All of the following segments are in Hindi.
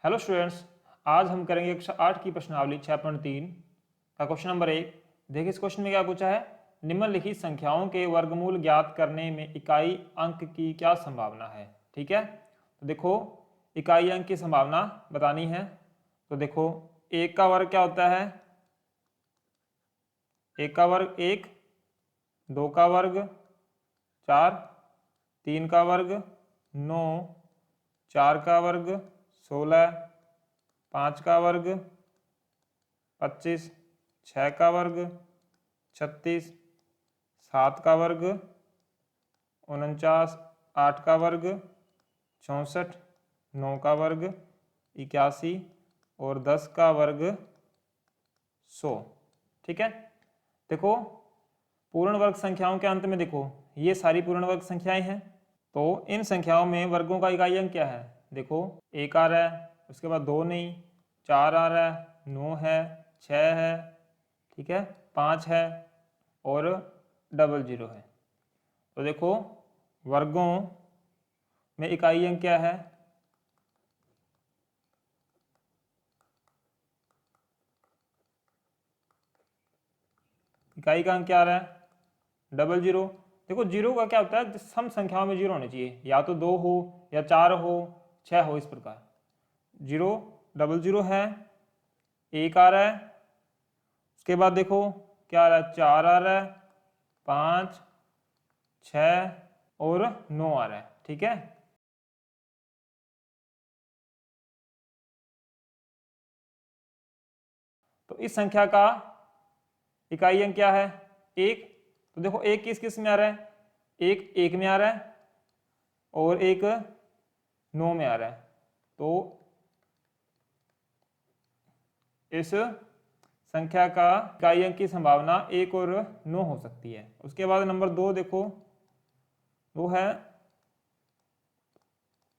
हेलो स्टूडेंट्स, आज हम करेंगे कक्षा 8 की प्रश्नावली 6.3 का क्वेश्चन नंबर 1। देखिए इस क्वेश्चन में क्या पूछा है। निम्नलिखित संख्याओं के वर्गमूल ज्ञात करने में इकाई अंक की क्या संभावना है। ठीक है, तो देखो इकाई अंक की संभावना बतानी है। तो देखो एक का वर्ग क्या होता है, एक का वर्ग 1, 2 का वर्ग 4, 3 का वर्ग 9, 4 का वर्ग 16, 5 का वर्ग 25, 6 का वर्ग 36, 7 का वर्ग 49, 8 का वर्ग 64, 9 का वर्ग 81 और 10 का वर्ग 100। ठीक है, देखो पूर्ण वर्ग संख्याओं के अंत में देखो ये सारी पूर्ण वर्ग संख्याएं हैं। तो इन संख्याओं में वर्गों का इकाई अंक क्या है। देखो 1 आ रहा है, उसके बाद 2 नहीं, 4 आ रहा है, 9 है, 6 है, ठीक है, 5 है और 00 है। तो देखो वर्गों में इकाई अंक क्या है, इकाई का अंक क्या आ रहा है 00। देखो जीरो का क्या होता है, सम संख्याओं में जीरो होने चाहिए, या तो 2 हो या 4 हो 6 हो, इस प्रकार 0 00 है। 1 आ रहा है, उसके बाद देखो क्या आ रहा है, 4 आ रहा है, 5, 6 और 9 आ रहा है। ठीक है, तो इस संख्या का इकाई अंक क्या है 1। तो देखो एक किस किस में आ रहा है, एक 1 में आ रहा है और एक 9 में आ रहा है। तो इस संख्या का इकाई अंक की संभावना 1 और 9 हो सकती है। उसके बाद नंबर 2 देखो, वो है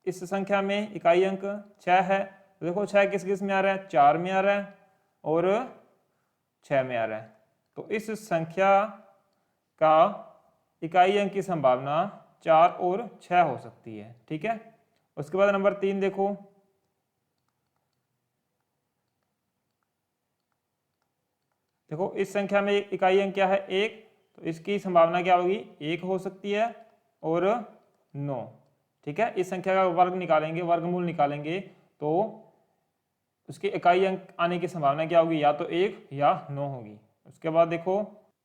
इस संख्या में इकाई अंक 6 है। तो देखो 6 किस किस में आ रहा है, 4 में आ रहा है और 6 में आ रहा है। तो इस संख्या का इकाई अंक की संभावना 4 और 6 हो सकती है। ठीक है, उसके बाद नंबर 3 देखो, देखो इस संख्या में इकाई अंक क्या है 1, तो इसकी संभावना क्या होगी 1 हो सकती है और 9। ठीक है, इस संख्या का वर्ग निकालेंगे, वर्गमूल निकालेंगे, तो उसके इकाई अंक आने की संभावना क्या होगी, या तो 1 या 9 होगी। उसके बाद देखो,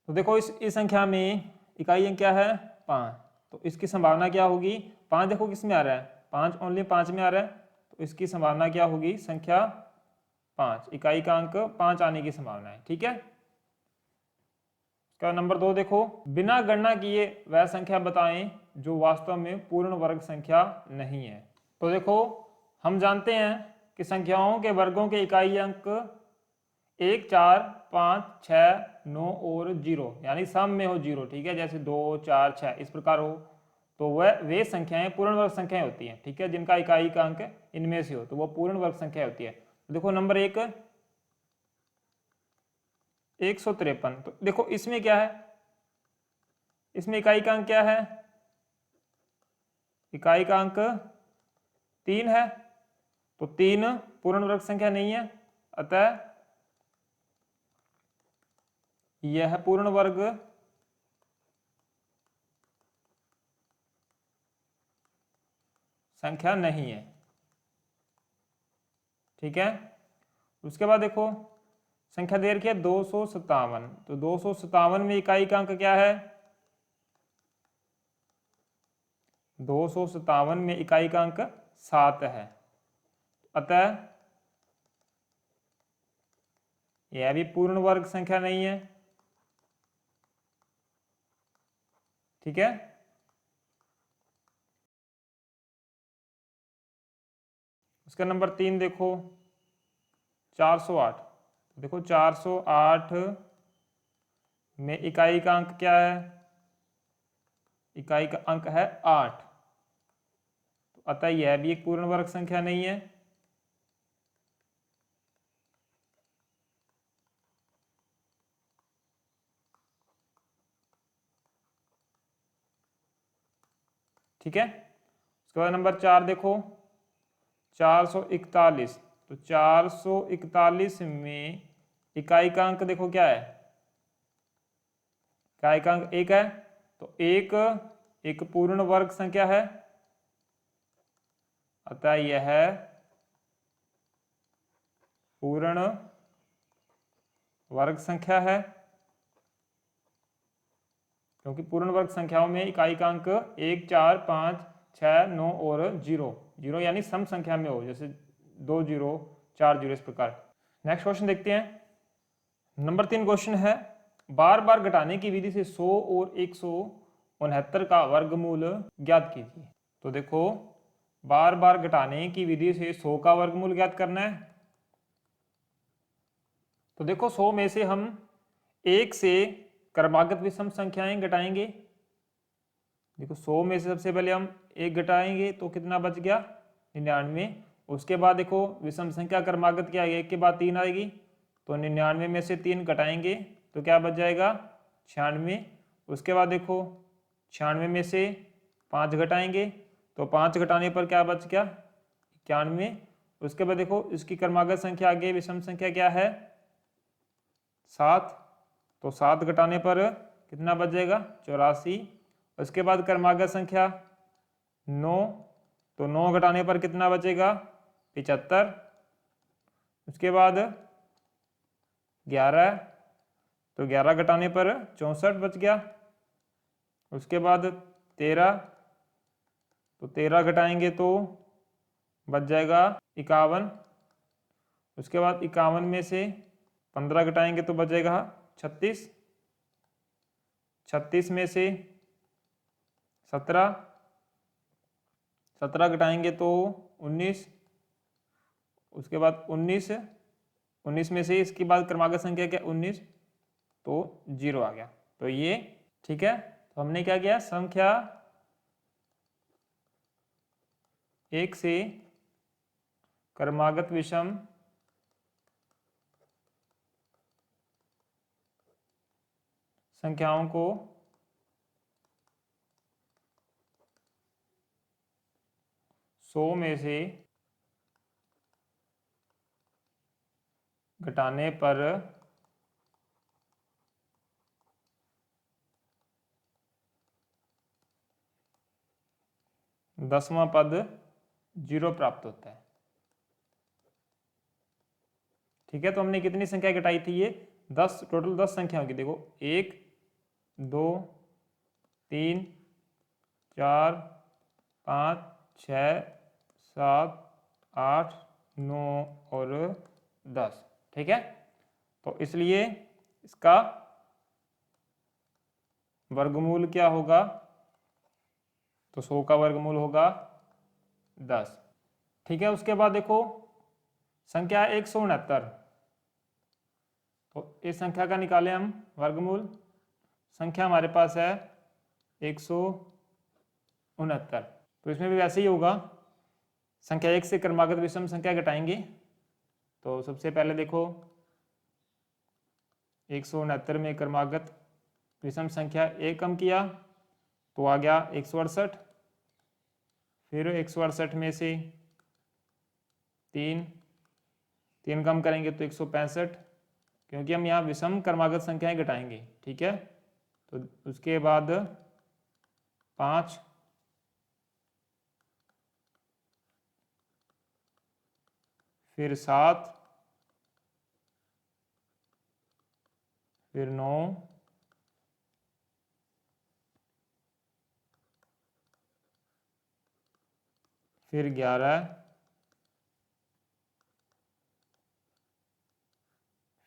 तो देखो इस संख्या में इकाई अंक क्या है 5, तो इसकी संभावना क्या होगी 5। देखो किस में आ रहा है 5, ओनली 5 में आ रहा है, तो इसकी संभावना क्या होगी संख्या 5, इकाई का अंक 5 आने की संभावना है। ठीक है, इसका नंबर 2 देखो, बिना गणना किए वह संख्या बताएं जो वास्तव में पूर्ण वर्ग संख्या नहीं है। तो देखो हम जानते हैं कि संख्याओं के वर्गों के इकाई अंक 1, 4, 5, 6, 9 और 0, यानी सम में हो 0। ठीक है, जैसे 2, 4, 6 इस प्रकार हो, तो वह वे संख्याएं पूर्ण वर्ग संख्याएं होती हैं। ठीक है, जिनका इकाई का अंक इनमें से हो तो वह पूर्ण वर्ग संख्या होती है। तो देखो नंबर 1 153। तो देखो इसमें क्या है, इसमें इकाई का अंक क्या है, इकाई का अंक 3 है, तो 3 पूर्ण वर्ग संख्या नहीं है, अतः यह पूर्ण वर्ग संख्या नहीं है। ठीक है, उसके बाद देखो संख्या दे रखी है 257। तो 257 में इकाई का अंक क्या है, 257 में इकाई का अंक 7 है, अतः यह भी पूर्ण वर्ग संख्या नहीं है। ठीक है, उसका नंबर 3 देखो 408। देखो 408 में इकाई का अंक क्या है, इकाई का अंक है 8, तो अतः यह भी एक पूर्ण वर्ग संख्या नहीं है। ठीक है, उसके बाद नंबर 4 देखो 441। तो 441 में इकाई का अंक देखो क्या है, इकाई का अंक 1 है, तो एक पूर्ण वर्ग संख्या है, अतः यह पूर्ण वर्ग संख्या है, क्योंकि पूर्ण वर्ग संख्याओं में इकाई का अंक 1, 4, 5, 6, 9 और 0 यानी सम संख्या में हो, जैसे 2 0, 4 0 इस प्रकार। नेक्स्ट क्वेश्चन देखते हैं। नंबर 3 क्वेश्चन है, बार बार घटाने की विधि से 100 और 169 का वर्गमूल ज्ञात कीजिए। तो देखो, बार बार घटाने की विधि से 100 का वर्गमूल ज्ञात करना है। तो देखो 100 में से हम 1 से क्रमागत विषम संख्याएं घटाएंगे। देखो 100 में से सबसे पहले हम 1 घटाएंगे तो कितना बच गया, 99। उसके बाद देखो विषम संख्या क्रमागत क्या है, 1 के बाद 3 आएगी, तो 99 में से 3 घटाएंगे तो क्या बच जाएगा, 96। उसके बाद देखो 96 में से 5 घटाएंगे तो 5 घटाने पर क्या बच गया, 91। उसके बाद देखो इसकी क्रमागत संख्या आगे विषम संख्या क्या है, 7, तो 7 घटाने पर कितना बच जाएगा, 84। उसके बाद क्रमागत संख्या 9, तो 9 घटाने पर कितना बचेगा, 75। उसके बाद 11, तो 11 घटाने पर 64 बच गया। उसके बाद 13, तो 13 घटाएंगे तो बच जाएगा 51। उसके बाद 51 में से 15 घटाएंगे तो बचेगा 36। 36 में से 17 घटाएंगे तो 19। उसके बाद 19 में से इसके बाद क्रमागत संख्या क्या, 19, तो 0 आ गया। तो ये ठीक है। तो हमने क्या किया, संख्या 1 से क्रमागत विषम संख्याओं को सौ में से घटाने पर दसवां पद 0 प्राप्त होता है। ठीक है, तो हमने कितनी संख्या घटाई थी, ये 10, टोटल 10 संख्याओं की। देखो 1, 2, 3, 4, 5, 6, 7, 8, 9 और 10। ठीक है, तो इसलिए इसका वर्गमूल क्या होगा, तो 100 का वर्गमूल होगा 10। ठीक है, उसके बाद देखो संख्या 169, तो इस संख्या का निकालें हम वर्गमूल। संख्या हमारे पास है 169, तो इसमें भी वैसे ही होगा, संख्या 1 से क्रमागत विषम संख्या घटाएंगे। तो सबसे पहले देखो 169 में क्रमागत विषम संख्या 1 कम किया तो आ गया 168। फिर 168 में से 3 कम करेंगे तो 165, क्योंकि हम यहाँ विषम क्रमागत संख्याएं घटाएंगे। ठीक है, तो उसके बाद 5, फिर 7, फिर 9, फिर 11,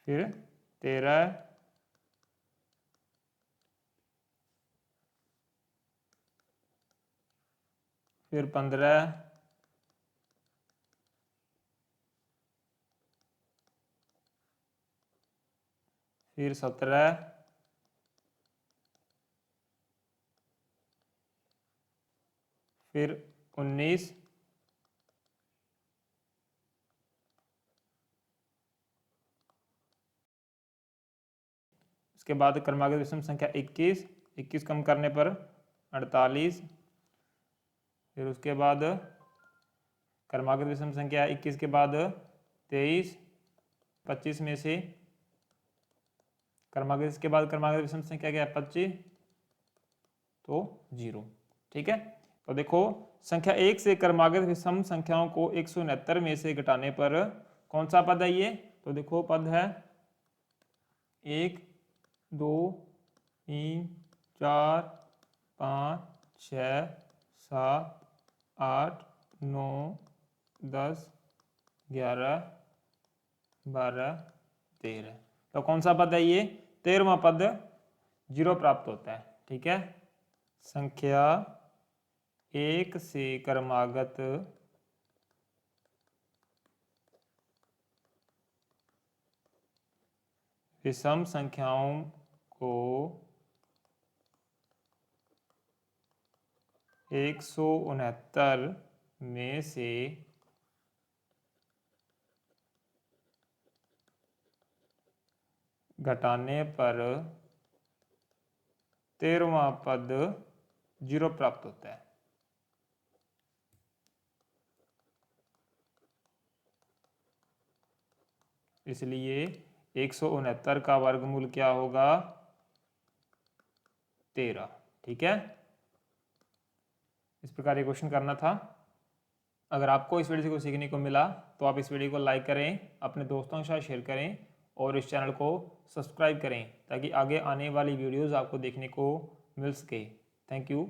फिर 13, फिर 15, फिर 17, फिर 19, उसके बाद क्रमागत विषम संख्या 21 कम करने पर 48। फिर उसके बाद क्रमागत विषम संख्या 21 के बाद 23, 25 में से क्रमागत, इसके बाद क्रमागत विषम संख्या क्या है 25, तो 0। ठीक है, तो देखो संख्या 1 से क्रमागत विषम संख्याओं को 169 में से घटाने पर कौन सा पद है ये, तो देखो पद है 1, 2, 3, 4, 5, 6, 7, 8, 9, 10, 11, 12, 13। तो कौन सा पद है ये, 13वां पद 0 प्राप्त होता है। ठीक है, संख्या 1 से क्रमागत विषम संख्याओं को 169 में से घटाने पर 13वां पद 0 प्राप्त होता है। इसलिए 169 का वर्गमूल क्या होगा, 13। ठीक है, इस प्रकार ये क्वेश्चन करना था। अगर आपको इस वीडियो से कुछ सीखने को मिला तो आप इस वीडियो को लाइक करें, अपने दोस्तों के साथ शेयर करें और इस चैनल को सब्सक्राइब करें ताकि आगे आने वाली वीडियोस आपको देखने को मिल सके। Thank you.